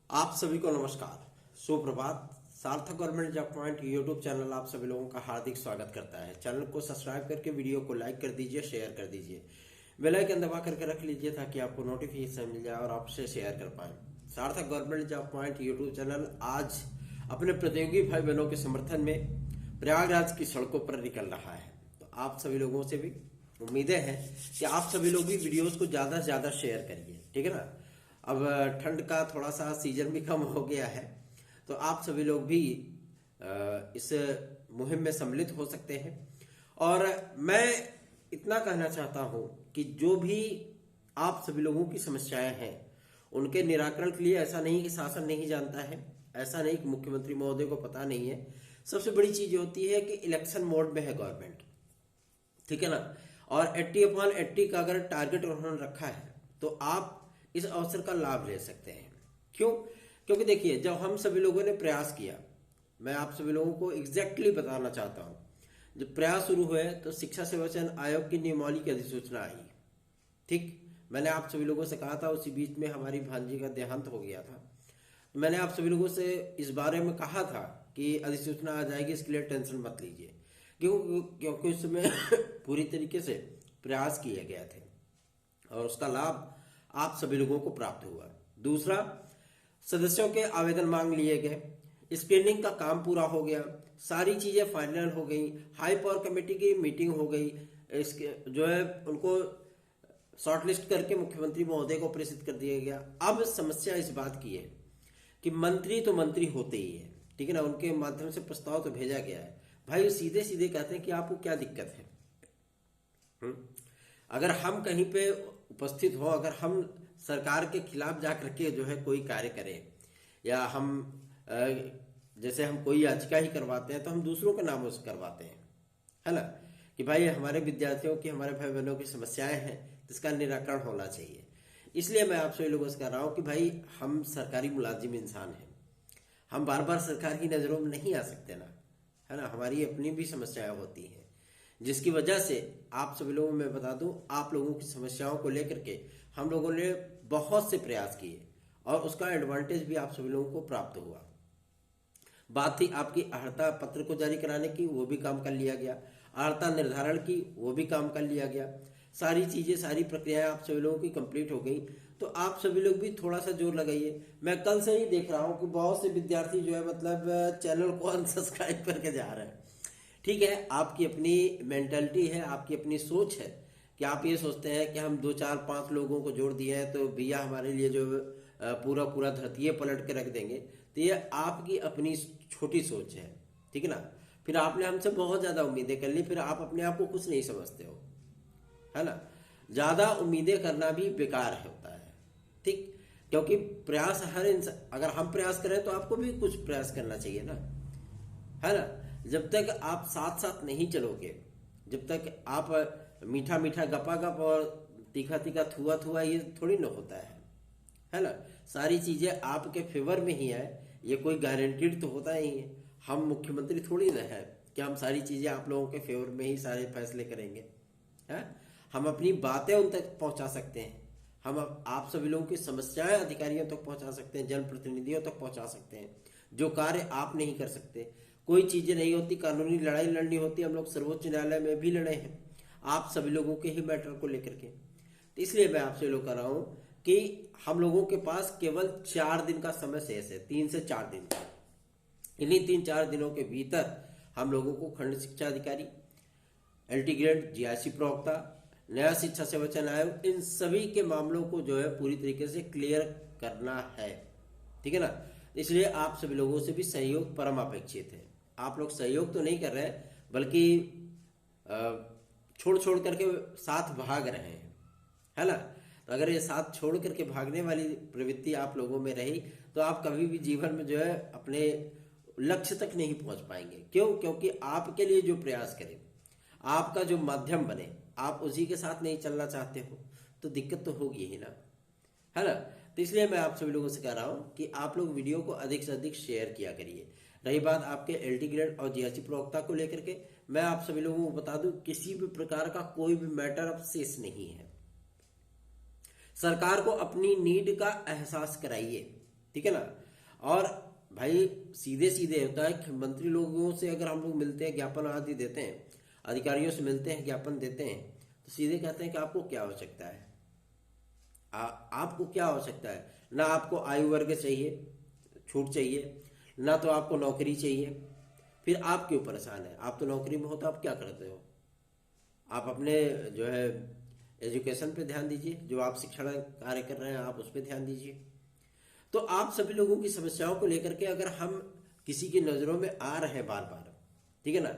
आप सभी को नमस्कार, सुप्रभात। सार्थक government job point YouTube channel आप सभी लोगों का हार्दिक स्वागत करता है। चैनल को सब्सक्राइब करके वीडियो को लाइक कर दीजिए, शेयर कर दीजिए, बेल आइकन दबा करके रख लीजिए ताकि आपको नोटिफिकेशन मिल जाए और आपसे शेयर कर पाए। सार्थक government job point YouTube channel आज अपने प्रतियोगी भाई बहनों के समर्थन में प्रयागराज की सड़कों पर निकल रहा है। तो आप सभी लोगों से भी उम्मीदें हैं कि आप सभी लोग भी वीडियोस को ज्यादा से ज्यादा शेयर करिए, ठीक है ना। अब ठंड का थोड़ा सा सीजन भी कम हो गया है, तो आप सभी लोग भी इस मुहिम में सम्मिलित हो सकते हैं। और मैं इतना कहना चाहता हूं कि जो भी आप सभी लोगों की समस्याएं हैं उनके निराकरण के लिए ऐसा नहीं कि शासन नहीं जानता है, ऐसा नहीं कि मुख्यमंत्री महोदय को पता नहीं है। सबसे बड़ी चीज होती है कि इलेक्शन मोड में है गवर्नमेंट, ठीक है ना। और 80/80 का अगर टारगेट उन्होंने रखा है तो आप इस अवसर का लाभ ले सकते हैं। क्यों? क्योंकि देखिए, जब हम सभी लोगों ने प्रयास किया, मैं आप सभी लोगों को एग्जैक्टली बताना चाहता हूं, जब प्रयास शुरू हुए तो शिक्षा सेवा चयन आयोग की नियमावली की अधिसूचना आई, ठीक। मैंने आप सभी लोगों से कहा था, उसी बीच में हमारी भांजी का देहांत हो गया था। मैंने आप सभी लोगों से इस बारे में कहा था कि अधिसूचना आ जाएगी, इसके लिए टेंशन मत लीजिए। क्योंकि उस समय पूरी तरीके से प्रयास किए गए थे और उसका लाभ आप सभी लोगों को प्राप्त हुआ। दूसरा, सदस्यों के आवेदन मांग लिए गए, स्क्रीनिंग का काम पूरा हो गया, सारी चीजें फाइनल हो गई, हाई पावर कमेटी की मीटिंग हो गई, इसके जो है उनको शॉर्टलिस्ट करके मुख्यमंत्री महोदय को प्रेषित कर दिया गया। अब समस्या इस बात की है कि मंत्री तो मंत्री होते ही है, ठीक है ना, उनके माध्यम से प्रस्ताव तो भेजा गया है। भाई सीधे सीधे कहते हैं कि आपको क्या दिक्कत है। अगर हम कहीं पे उपस्थित हो, अगर हम सरकार के खिलाफ जाकर के जो है कोई कार्य करें, या हम जैसे हम कोई याचिका ही करवाते हैं तो हम दूसरों के नामों से करवाते हैं, है ना, कि भाई हमारे विद्यार्थियों की, हमारे भाई बहनों की समस्याएं हैं तो इसका निराकरण होना चाहिए। इसलिए मैं आप सभी लोगों से कह रहा हूं कि भाई हम सरकारी मुलाजिम इंसान हैं, हम बार बार सरकार की नजरों में नहीं आ सकते ना, है ना। हमारी अपनी भी समस्याएं होती हैं, जिसकी वजह से आप सभी लोगों में बता दूं, आप लोगों की समस्याओं को लेकर के हम लोगों ने बहुत से प्रयास किए और उसका एडवांटेज भी आप सभी लोगों को प्राप्त हुआ। बात थी आपकी अर्हता पत्र को जारी कराने की, वो भी काम कर लिया गया। अर्हता निर्धारण की, वो भी काम कर लिया गया। सारी चीजें, सारी प्रक्रियाएं आप सभी लोगों की कंप्लीट हो गई। तो आप सभी लोग भी थोड़ा सा जोर लगाइए। मैं कल से ही देख रहा हूं कि बहुत से विद्यार्थी जो है मतलब चैनल को अनसब्सक्राइब करके जा रहे हैं। ठीक है, आपकी अपनी मेंटालिटी है, आपकी अपनी सोच है कि आप ये सोचते हैं कि हम 2 4 5 लोगों को जोड़ दिए हैं तो भैया हमारे लिए जो पूरा पूरा धरती पलट के रख देंगे। तो ये आपकी अपनी छोटी सोच है, ठीक है ना। फिर आपने हमसे बहुत ज्यादा उम्मीदें कर ली, फिर आप अपने आप को कुछ नहीं समझते हो, है ना। ज्यादा उम्मीदें करना भी बेकार होता है, ठीक। क्योंकि प्रयास हर इंसान, अगर हम प्रयास करें तो आपको भी कुछ प्रयास करना चाहिए ना, है ना। जब तक आप साथ साथ नहीं चलोगे, जब तक आप मीठा मीठा गपा गप और तीखा तीखा थुआ थुआ, ये थोड़ी ना होता है ना। सारी चीजें आपके फेवर में ही है, ये कोई गारंटीड तो होता ही है। हम मुख्यमंत्री थोड़ी ना है कि हम सारी चीजें आप लोगों के फेवर में ही सारे फैसले करेंगे, है। हम अपनी बातें उन तक पहुंचा सकते हैं, हम आप सभी लोगों की समस्याएं अधिकारियों तक पहुंचा सकते हैं, जनप्रतिनिधियों तक पहुंचा सकते हैं, जो कार्य आप नहीं कर सकते। कोई चीजें नहीं होती, कानूनी लड़ाई लड़नी होती, हम लोग सर्वोच्च न्यायालय में भी लड़े हैं आप सभी लोगों के ही मैटर को लेकर के। तो इसलिए मैं आपसे लोग कर रहा हूं कि हम लोगों के पास केवल 4 दिन का समय शेष है, 3 से 4 दिन का। इन्हीं 3 4 दिनों के भीतर हम लोगों को खंड शिक्षा अधिकारी, एलटी ग्रेड, जीआईसी प्रवक्ता, नया शिक्षा सेवा चयन आयोग, इन सभी के मामलों को जो है पूरी तरीके से क्लियर करना है, ठीक है ना। इसलिए आप सभी लोगों से भी सहयोग परम अपेक्षित है। आप लोग सहयोग तो नहीं कर रहे हैं, बल्कि छोड़ छोड़ करके साथ भाग रहे हैं, है ना। तो अगर ये साथ छोड़ करके भागने वाली प्रवृत्ति आप लोगों में रही तो आप कभी भी जीवन में जो है अपने लक्ष्य तक नहीं पहुंच पाएंगे। क्यों? क्योंकि आपके लिए जो प्रयास करें, आपका जो माध्यम बने, आप उसी के साथ नहीं चलना चाहते हो तो दिक्कत तो होगी ही ना, है ना। तो इसलिए मैं आप सभी लोगों से कह रहा हूं कि आप लोग वीडियो को अधिक से अधिक शेयर किया करिए। रही बात आपके एलटी ग्रेड और जीएसटी प्रवक्ता को लेकर के, मैं आप सभी लोगों को बता दूं, किसी भी प्रकार का कोई भी मैटर अब शेष नहीं है। सरकार को अपनी नीड का एहसास कराइए, ठीक है ना। और भाई सीधे सीधे होता है कि मंत्री लोगों से अगर हम लोग मिलते हैं, ज्ञापन आदि देते हैं, अधिकारियों से मिलते हैं, ज्ञापन देते हैं, तो सीधे कहते हैं कि आपको क्या आवश्यकता है, आपको क्या आवश्यकता है। ना आपको आयु वर्ग चाहिए, छूट चाहिए, ना तो आपको नौकरी चाहिए। फिर आप क्यों परेशान है? आप तो नौकरी में हो तो आप क्या करते हो? आप अपने जो है एजुकेशन पे ध्यान दीजिए, जो आप शिक्षण कार्य कर रहे हैं आप उस पर ध्यान दीजिए। तो आप सभी लोगों की समस्याओं को लेकर के अगर हम किसी की नज़रों में आ रहे हैं बार बार, ठीक है ना,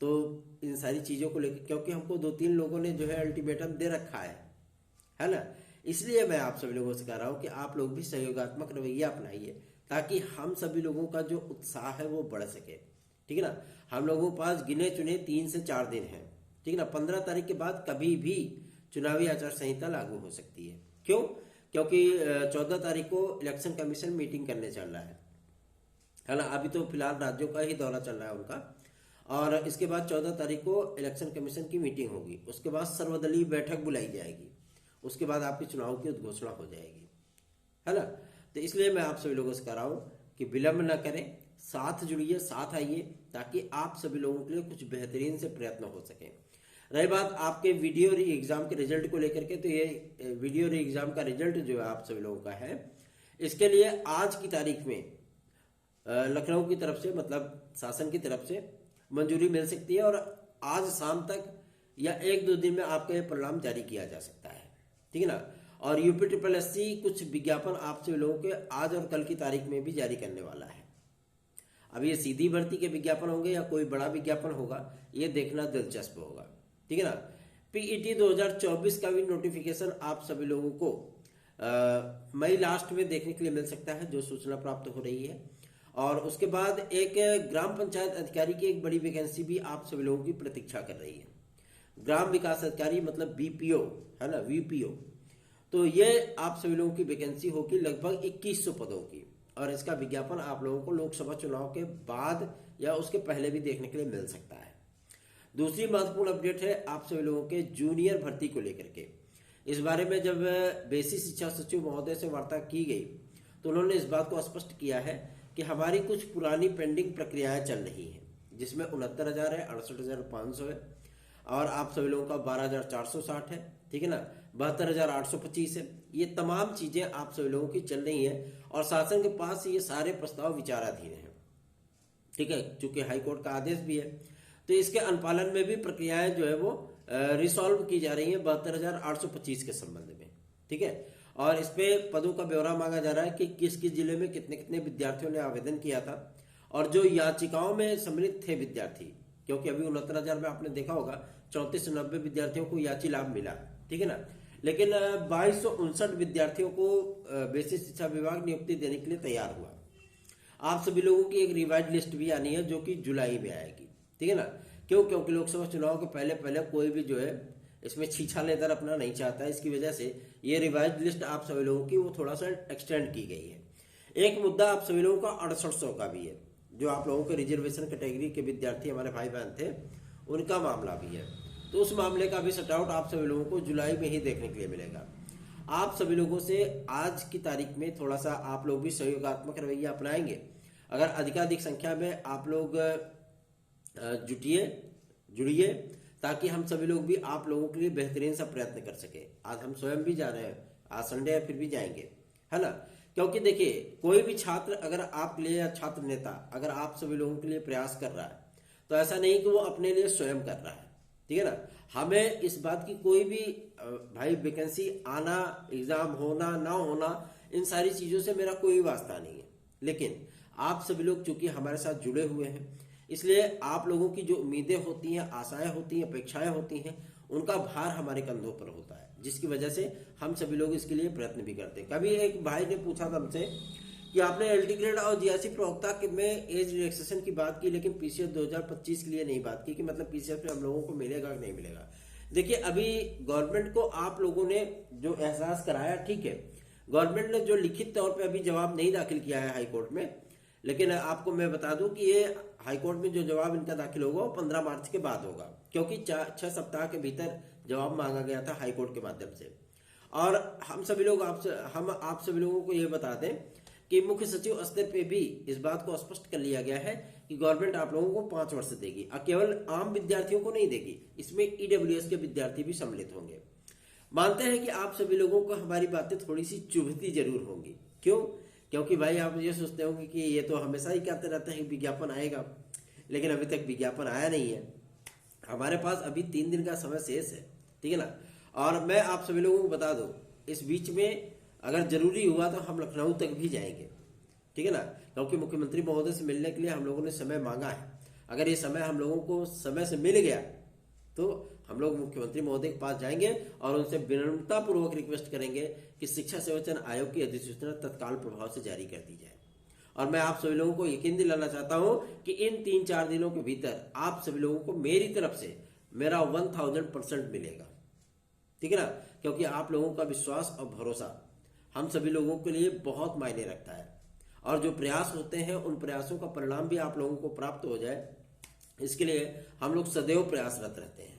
तो इन सारी चीज़ों को लेकर, क्योंकि हमको 2-3 लोगों ने जो है अल्टीमेटम दे रखा है ना, इसलिए मैं आप सभी लोगों से कह रहा हूँ कि आप लोग भी सहयोगात्मक रवैया अपनाइए, ताकि हम सभी लोगों का जो उत्साह है वो बढ़ सके। ठीक है ना। हम लोगों के पास गिने चुने 3 से 4 दिन हैं, ठीक है ना। 15 तारीख के बाद कभी भी चुनावी आचार संहिता लागू हो सकती है। क्यों? क्योंकि 14 तारीख को इलेक्शन कमीशन मीटिंग करने चल रहा है ना। अभी तो फिलहाल राज्यों का ही दौरा चल रहा है उनका, और इसके बाद 14 तारीख को इलेक्शन कमीशन की मीटिंग होगी, उसके बाद सर्वदलीय बैठक बुलाई जाएगी, उसके बाद आपके चुनाव की उद्घोषणा हो जाएगी, है ना। तो इसलिए मैं आप सभी लोगों से कह रहा हूँ कि विलंब न करें, साथ जुड़िए, साथ आइए, ताकि आप सभी लोगों के लिए कुछ बेहतरीन से प्रयत्न हो सके। रही बात आपके वीडियो री एग्जाम के रिजल्ट को लेकर के, तो ये वीडियो री एग्जाम का रिजल्ट जो है आप सभी लोगों का है, इसके लिए आज की तारीख में लखनऊ की तरफ से, मतलब शासन की तरफ से मंजूरी मिल सकती है, और आज शाम तक या 1-2 दिन में आपका ये परिणाम जारी किया जा सकता है, ठीक है ना। और UP-SSC कुछ विज्ञापन आप सभी लोगों के आज और कल की तारीख में भी जारी करने वाला है। अब ये सीधी भर्ती के विज्ञापन होंगे या कोई बड़ा विज्ञापन होगा, ये देखना दिलचस्प होगा, ठीक है ना। PET 2024 का भी नोटिफिकेशन आप सभी लोगों को मई लास्ट में देखने के लिए मिल सकता है, जो सूचना प्राप्त हो रही है। और उसके बाद एक ग्राम पंचायत अधिकारी की एक बड़ी वैकेंसी भी आप सभी लोगों की प्रतीक्षा कर रही है। ग्राम विकास अधिकारी मतलब BPO, है ना, VPO। तो ये आप सभी लोगों की वैकेंसी होगी लगभग 2100 पदों की, और इसका विज्ञापन आप लोगों को लोकसभा चुनाव के बाद या उसके पहले भी देखने के लिए मिल सकता है। दूसरी महत्वपूर्ण अपडेट है आप सभी लोगों के जूनियर भर्ती को लेकर के। इस बारे में जब बेसिक शिक्षा सचिव महोदय से वार्ता की गई, तो उन्होंने इस बात को स्पष्ट किया है कि हमारी कुछ पुरानी पेंडिंग प्रक्रियाएं चल रही हैं, जिसमें 69,000 है, 68,500 है, और आप सभी लोगों का 12,460 है, ठीक है ना, 72,825 है। ये तमाम चीजें आप सभी लोगों की चल रही हैं, और शासन के पास ये सारे प्रस्ताव विचाराधीन हैं, ठीक है, चूंकि हाईकोर्ट का आदेश भी है। तो इसके अनुपालन में भी प्रक्रियाएं जो है वो रिसॉल्व की जा रही हैं 72,825 के संबंध में, ठीक है। और इस पे पदों का ब्यौरा मांगा जा रहा है कि किस किस जिले में कितने कितने विद्यार्थियों ने आवेदन किया था, और जो याचिकाओं में सम्मिलित थे विद्यार्थी, क्योंकि अभी 69,000 में आपने देखा होगा 34 से 90 विद्यार्थियों को याची लाभ मिला, ठीक है ना। लेकिन 2259 विद्यार्थियों को बेसिक शिक्षा विभाग नियुक्ति देने के लिए तैयार हुआ। आप सभी लोगों की एक रिवाइज लिस्ट भी आनी है, जो कि जुलाई में आएगी, ठीक है ना। क्यों? क्योंकि लोकसभा चुनाव के पहले पहले कोई भी जो है इसमें छीछा लेकर अपना नहीं चाहता है, इसकी वजह से ये रिवाइज लिस्ट आप सभी लोगों की वो थोड़ा सा एक्सटेंड की गई है। एक मुद्दा आप सभी लोगों का 6800 का भी है, जो आप लोगों के रिजर्वेशन कैटेगरी के विद्यार्थी हमारे भाई बहन थे, उनका मामला भी है। तो उस मामले का भी सट आउट आप सभी लोगों को जुलाई में ही देखने के लिए मिलेगा। आप सभी लोगों से आज की तारीख में थोड़ा सा आप लोग भी सहयोगात्मक रवैया अपनाएंगे। अगर अधिकाधिक संख्या में आप लोग जुड़िए, ताकि हम सभी लोग भी आप लोगों के लिए बेहतरीन सा प्रयत्न कर सके। आज हम स्वयं भी जा रहे हैं, आज संडे है फिर भी जाएंगे, है ना। क्योंकि देखिए, कोई भी छात्र अगर आपके लिए, या छात्र नेता अगर आप सभी लोगों के लिए प्रयास कर रहा है, तो ऐसा नहीं कि वो अपने लिए स्वयं कर रहा है, ठीक है ना। हमें इस बात की कोई भी भाई वैकेंसी आना, एग्जाम होना ना होना, इन सारी चीजों से मेरा कोई वास्ता नहीं है। लेकिन आप सभी लोग चूंकि हमारे साथ जुड़े हुए हैं, इसलिए आप लोगों की जो उम्मीदें होती हैं, आशाएं होती हैं, अपेक्षाएं होती हैं, उनका भार हमारे कंधों पर होता है, जिसकी वजह से हम सभी लोग इसके लिए प्रयत्न भी करते हैं। कभी एक भाई ने पूछा था हमसे कि आपने LT ग्रेड और GRC प्रवक्ता में एज रिलैक्सेशन की बात की, लेकिन PCF 2025 के लिए नहीं बात की, कि मतलब PCF में हम लोगों को मिलेगा कि नहीं मिलेगा। देखिए, अभी गवर्नमेंट को आप लोगों ने जो एहसास कराया, ठीक है, गवर्नमेंट ने जो लिखित तौर पर अभी जवाब नहीं दाखिल किया है हाईकोर्ट में, लेकिन आपको मैं बता दूं कि ये हाईकोर्ट में जो जवाब इनका दाखिल होगा वो 15 मार्च के बाद होगा, क्योंकि 6 सप्ताह के भीतर जवाब मांगा गया था हाईकोर्ट के माध्यम से। और हम आप सभी लोगों को ये बता दें कि मुख्य सचिव स्तर पे भी इस बात को स्पष्ट कर लिया गया है कि गवर्नमेंट आप लोगों को 5 वर्ष देगी और केवल आम विद्यार्थियों को नहीं देगी, इसमें ईडब्ल्यूएस के विद्यार्थी भी सम्मिलित होंगे। मानते हैं कि आप सभी लोगों को हमारी बातें थोड़ी सी चुभती जरूर होंगी। क्यों? क्योंकि भाई आप ये सोचते होंगे कि ये तो हमेशा ही कहते रहते हैं विज्ञापन आएगा, लेकिन अभी तक विज्ञापन आया नहीं है। हमारे पास अभी 3 दिन का समय शेष है, ठीक है ना। और मैं आप सभी लोगों को बता दूं, इस बीच में अगर जरूरी हुआ तो हम लखनऊ तक भी जाएंगे, ठीक है ना, क्योंकि मुख्यमंत्री महोदय से मिलने के लिए हम लोगों ने समय मांगा है। अगर ये समय हम लोगों को समय से मिल गया तो हम लोग मुख्यमंत्री महोदय के पास जाएंगे और उनसे विनम्रता पूर्वक रिक्वेस्ट करेंगे कि शिक्षा सेवाचयन आयोग की अधिसूचना तत्काल प्रभाव से जारी कर दी जाए। और मैं आप सभी लोगों को यकीन दिलाना चाहता हूं कि इन 3-4 दिनों के भीतर आप सभी लोगों को मेरी तरफ से मेरा 1000% मिलेगा, ठीक है ना, क्योंकि आप लोगों का विश्वास और भरोसा हम सभी लोगों के लिए बहुत मायने रखता है। और जो प्रयास होते हैं उन प्रयासों का परिणाम भी आप लोगों को प्राप्त हो जाए, इसके लिए हम लोग सदैव प्रयासरत रहते हैं।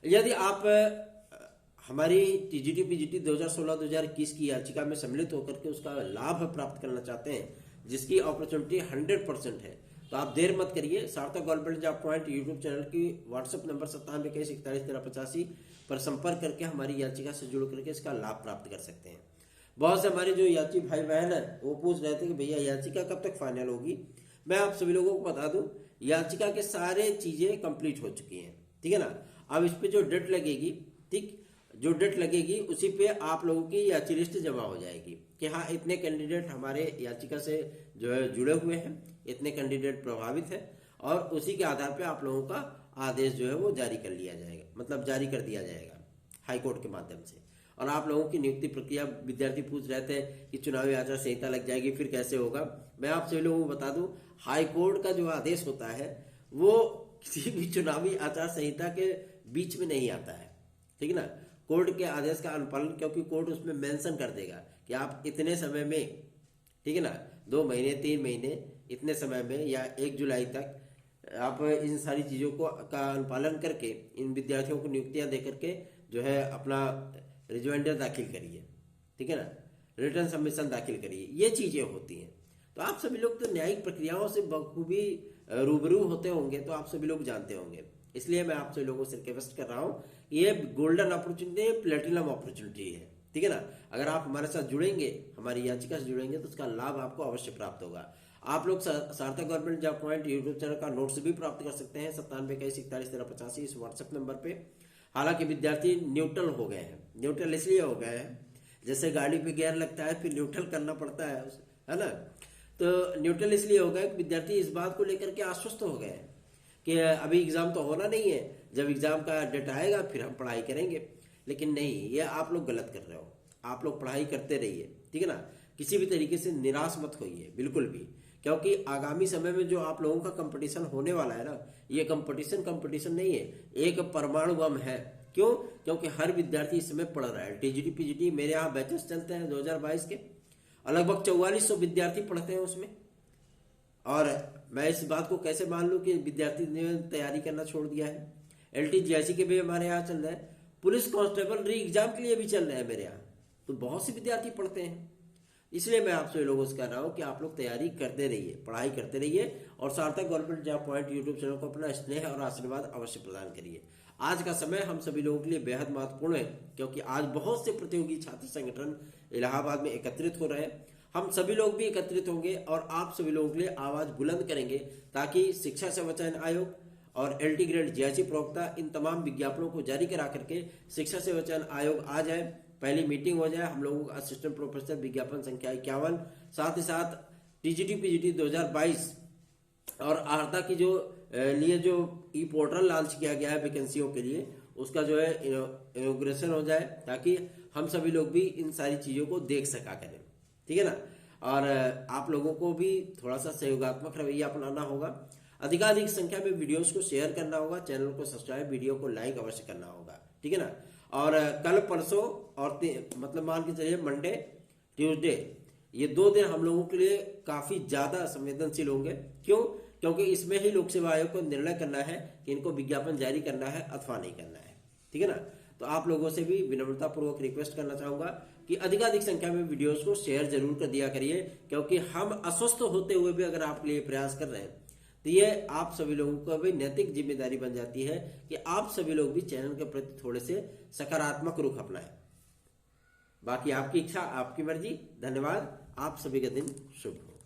यदि आप हमारी टीजीटी पीजीटी 2016-2021 की याचिका में सम्मिलित होकर के उसका लाभ प्राप्त करना चाहते हैं, जिसकी अपॉर्चुनिटी 100% है, तो आप देर मत करिए। सार्थक government job point YouTube channel की व्हाट्सएप नंबर 9721411385 पर संपर्क करके हमारी याचिका से जुड़ करके इसका लाभ प्राप्त कर सकते हैं। बहुत से हमारे जो याची भाई बहन है वो पूछ रहे थे कि भैया याचिका कब तक फाइनल होगी। मैं आप सभी लोगों को बता दूं, याचिका के सारे चीजें कंप्लीट हो चुकी हैं, ठीक है ना। अब इस पे जो डेट लगेगी, ठीक, जो डेट लगेगी उसी पे आप लोगों की याची लिस्ट जमा हो जाएगी कि हाँ इतने कैंडिडेट हमारे याचिका से जो है जुड़े हुए हैं, इतने कैंडिडेट प्रभावित है, और उसी के आधार पे आप लोगों का आदेश जो है वो जारी कर लिया जाएगा, मतलब जारी कर दिया जाएगा हाईकोर्ट के माध्यम से। और आप लोगों की नियुक्ति प्रक्रिया, विद्यार्थी पूछ रहे थे कि चुनावी आचार संहिता लग जाएगी फिर कैसे होगा। मैं आप सभी लोगों को बता दूं, हाईकोर्ट का जो आदेश होता है वो किसी भी चुनावी आचार संहिता के बीच में नहीं आता है, ठीक है ना। कोर्ट के आदेश का अनुपालन, क्योंकि कोर्ट उसमें मेंशन कर देगा कि आप इतने समय में, ठीक है ना, 2 महीने 3 महीने इतने समय में या 1 जुलाई तक आप इन सारी चीज़ों को का अनुपालन करके इन विद्यार्थियों को नियुक्तियां दे करके जो है अपना रिजॉइंडर दाखिल करिए, ठीक है ना, रिटर्न सबमिशन दाखिल करिए। ये चीज़ें होती हैं। तो आप सभी लोग तो न्यायिक प्रक्रियाओं से बखूबी रूबरू होते होंगे, तो आप सभी लोग जानते होंगे। इसलिए मैं आप सभी लोगों से रिक्वेस्ट कर रहा हूँ, ये गोल्डन अपॉर्चुनिटी है, प्लेटिनम अपॉर्चुनिटी है, ठीक है ना। अगर आप हमारे साथ जुड़ेंगे, हमारी याचिका से जुड़ेंगे, तो उसका लाभ आपको अवश्य प्राप्त होगा। आप लोग सार्थक government job point YouTube channel का नोट्स भी प्राप्त कर सकते हैं 9721411385 इस व्हाट्सएप नंबर पे। हालांकि विद्यार्थी न्यूट्रल हो गए हैं। न्यूट्रल इसलिए हो गए हैं, जैसे गाड़ी पे गियर लगता है फिर न्यूट्रल करना पड़ता है ना। तो न्यूट्रल इसलिए हो गया कि विद्यार्थी इस बात को लेकर के आश्वस्त हो गए हैं कि अभी एग्जाम तो होना नहीं है, जब एग्जाम का डेट आएगा फिर हम पढ़ाई करेंगे। लेकिन नहीं, ये आप लोग गलत कर रहे हो। आप लोग पढ़ाई करते रहिए, ठीक है ना, किसी भी तरीके से निराश मत होइए बिल्कुल भी, क्योंकि आगामी समय में जो आप लोगों का कंपटीशन होने वाला है ना, ये कंपटीशन नहीं है, एक परमाणु बम है। क्यों? क्योंकि हर विद्यार्थी इस समय पढ़ रहा है। टीजीटी पीजीटी मेरे यहाँ बैचेस चलते हैं 2022 के, लगभग 4400 विद्यार्थी पढ़ते हैं उसमें। और मैं इस बात को कैसे मान लूं कि विद्यार्थी ने तैयारी करना छोड़ दिया है। LTGIC के भी हमारे यहाँ चल रहे हैं, पुलिस कांस्टेबल री एग्जाम के लिए भी चल रहे हैं मेरे यहाँ, तो बहुत से विद्यार्थी पढ़ते हैं। इसलिए मैं आपसे लोगों से कह रहा हूँ कि आप लोग तैयारी करते रहिए, पढ़ाई करते रहिए, और सार्थक government job point YouTube channel को अपना स्नेह और आशीर्वाद अवश्य प्रदान करिए। आज का समय हम सभी लोगों के लिए बेहद महत्वपूर्ण है, क्योंकि आज बहुत से प्रतियोगी छात्र संगठन इलाहाबाद में एकत्रित हो रहे हैं। हम सभी लोग भी एकत्रित होंगे और आप सभी लोगों के लिए आवाज बुलंद करेंगे, ताकि शिक्षा सेवा चयन आयोग और LT ग्रेड GIC प्रवक्ता इन तमाम विज्ञापनों को जारी करा करके शिक्षा सेवा चयन आयोग आ जाए, पहली मीटिंग हो जाए हम लोगों का असिस्टेंट प्रोफेसर विज्ञापन संख्या 51, साथ ही साथ TGT PGT 2022 और आर्ता की जो लिए जो ई पोर्टल लॉन्च किया गया है वैकेंसियों के लिए, उसका जो है इनॉग्रेशन हो जाए, ताकि हम सभी लोग भी इन सारी चीज़ों को देख सका करें, ठीक है ना। और आप लोगों को भी थोड़ा सा सहयोगात्मक रवैया अपनाना होगा, अधिकाधिक संख्या में वीडियोस को शेयर करना होगा, चैनल को सब्सक्राइब, वीडियो को लाइक अवश्य करना होगा, ठीक है ना। और कल परसों और मतलब मान के चलिए मंडे ट्यूसडे, ये 2 दिन हम लोगों के लिए काफी ज्यादा संवेदनशील होंगे। क्यों? क्योंकि इसमें ही लोक सेवा आयोग को निर्णय करना है कि इनको विज्ञापन जारी करना है अथवा नहीं करना है, ठीक है ना। तो आप लोगों से भी विनम्रतापूर्वक रिक्वेस्ट करना चाहूंगा कि अधिकाधिक संख्या में वीडियोस को शेयर जरूर कर दिया करिए, क्योंकि हम अस्वस्थ होते हुए भी अगर आपके लिए प्रयास कर रहे हैं तो ये आप सभी लोगों को भी नैतिक जिम्मेदारी बन जाती है कि आप सभी लोग भी चैनल के प्रति थोड़े से सकारात्मक रुख अपनाएं। बाकी आपकी इच्छा, आपकी मर्जी। धन्यवाद। आप सभी का दिन शुभ हो।